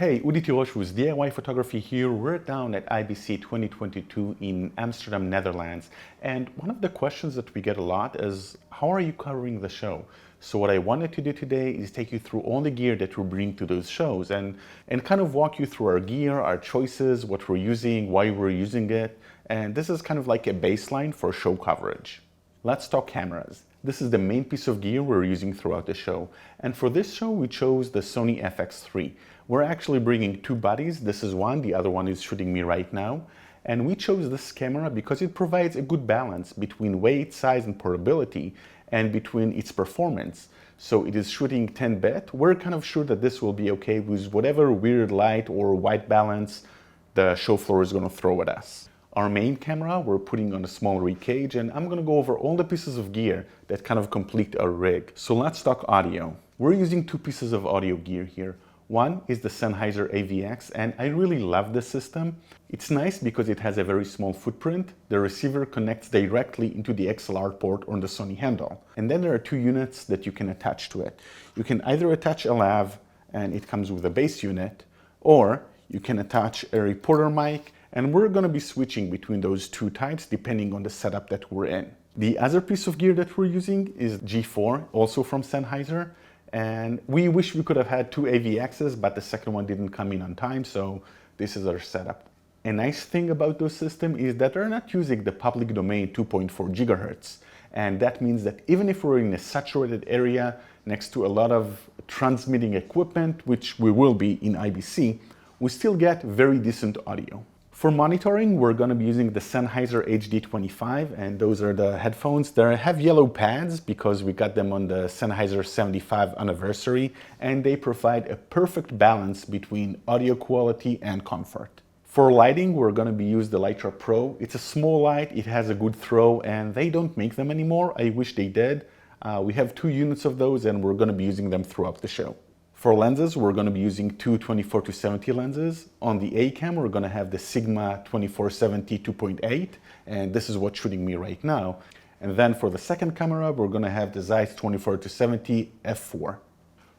Hey, Udit Roche with DIY Photography here. We're down at IBC 2022 in Amsterdam, Netherlands. And one of the questions that we get a lot is, how are you covering the show? So what I wanted to do today is take you through all the gear that we bring to those shows and kind of walk you through our gear, our choices, what we're using, why we're using it. And this is kind of like a baseline for show coverage. Let's talk cameras. This is the main piece of gear we're using throughout the show. And for this show, we chose the Sony FX3. We're actually bringing two bodies. This is one, the other one is shooting me right now. And we chose this camera because it provides a good balance between weight, size, and portability, and between its performance. So it is shooting 10-bit. We're kind of sure that this will be okay with whatever weird light or white balance the show floor is going to throw at us. Our main camera we're putting on a small rig cage, and I'm going to go over all the pieces of gear that kind of complete our rig. So let's talk audio. We're using two pieces of audio gear here. One is the Sennheiser AVX, and I really love this system. It's nice because it has a very small footprint. The receiver connects directly into the XLR port on the Sony handle. And then there are two units that you can attach to it. You can either attach a lav, and it comes with a base unit, or you can attach a reporter mic, and we're going to be switching between those two types depending on the setup that we're in. The other piece of gear that we're using is G4, also from Sennheiser. And we wish we could have had two AVXs, but the second one didn't come in on time, so this is our setup. A nice thing about those systems is that they're not using the public domain 2.4 gigahertz. And that means that even if we're in a saturated area next to a lot of transmitting equipment, which we will be in IBC, we still get very decent audio. For monitoring, we're going to be using the Sennheiser HD25, and those are the headphones. They have yellow pads because we got them on the Sennheiser 75 anniversary, and they provide a perfect balance between audio quality and comfort. For lighting, we're going to be using the Litra Pro. It's a small light, it has a good throw, and they don't make them anymore. I wish they did. We have two units of those, and we're going to be using them throughout the show. For lenses, we're going to be using two 24-70 lenses. On the A cam, we're going to have the Sigma 2470 2.8, and this is what's shooting me right now. And then for the second camera, we're going to have the Zeiss 24-70 f4.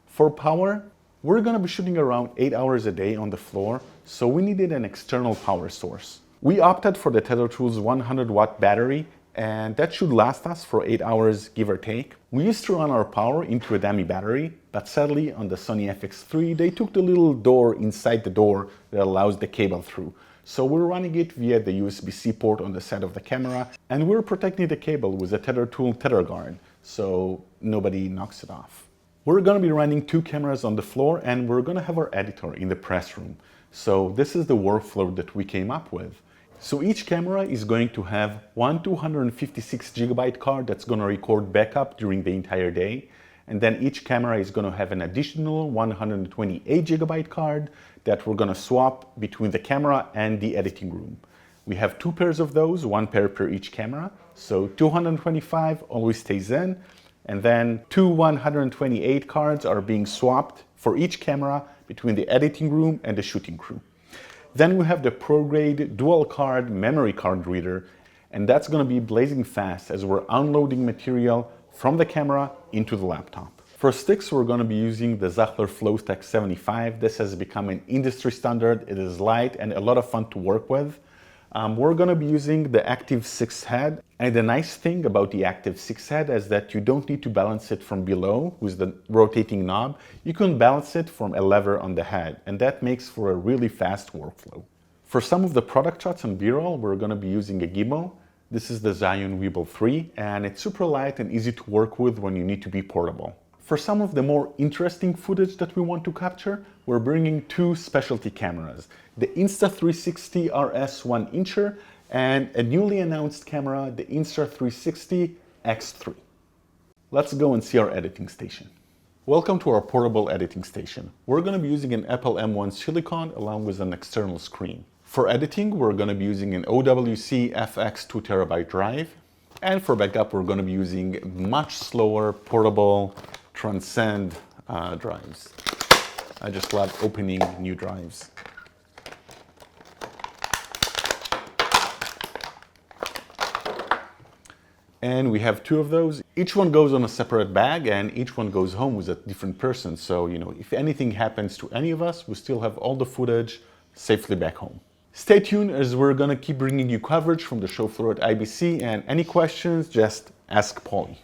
For power, we're going to be shooting around 8 hours a day on the floor, so we needed an external power source. We opted for the Tether Tools 100-watt battery, and that should last us for 8 hours, give or take. We used to run our power into a dummy battery, but sadly on the Sony FX3 they took the little door inside the door that allows the cable through. So we're running it via the USB-C port on the side of the camera, and we're protecting the cable with a Tether Tool tether guard, so nobody knocks it off. We're going to be running two cameras on the floor, and we're going to have our editor in the press room. So this is the workflow that we came up with. So each camera is going to have one 256 gigabyte card that's going to record backup during the entire day. And then each camera is going to have an additional 128 gigabyte card that we're going to swap between the camera and the editing room. We have two pairs of those, one pair per each camera. So 225 always stays in. And then two 128 cards are being swapped for each camera between the editing room and the shooting crew. Then we have the pro-grade dual card memory card reader, and that's going to be blazing fast as we're unloading material from the camera into the laptop. For sticks, we're going to be using the Sachtler FlowStack 75. This has become an industry standard. It is light and a lot of fun to work with. We're going to be using the Active 6 head. And the nice thing about the Active 6 head is that you don't need to balance it from below with the rotating knob. You can balance it from a lever on the head, and that makes for a really fast workflow. For some of the product shots and B-roll, we're going to be using a gimbal. This is the Zion Weeble 3, and it's super light and easy to work with when you need to be portable. For some of the more interesting footage that we want to capture, we're bringing two specialty cameras, the Insta360 RS 1-incher and a newly announced camera, the Insta360 X3. Let's go and see our editing station. Welcome to our portable editing station. We're going to be using an Apple M1 Silicon along with an external screen. For editing, we're going to be using an OWC FX 2TB drive. And for backup, we're going to be using much slower portable Transcend drives. I just love opening new drives. And we have 2 of those. Each one goes on a separate bag and each one goes home with a different person. So, if anything happens to any of us, we still have all the footage safely back home. Stay tuned as we're gonna keep bringing you coverage from the show floor at IBC, and any questions, just ask Paulie.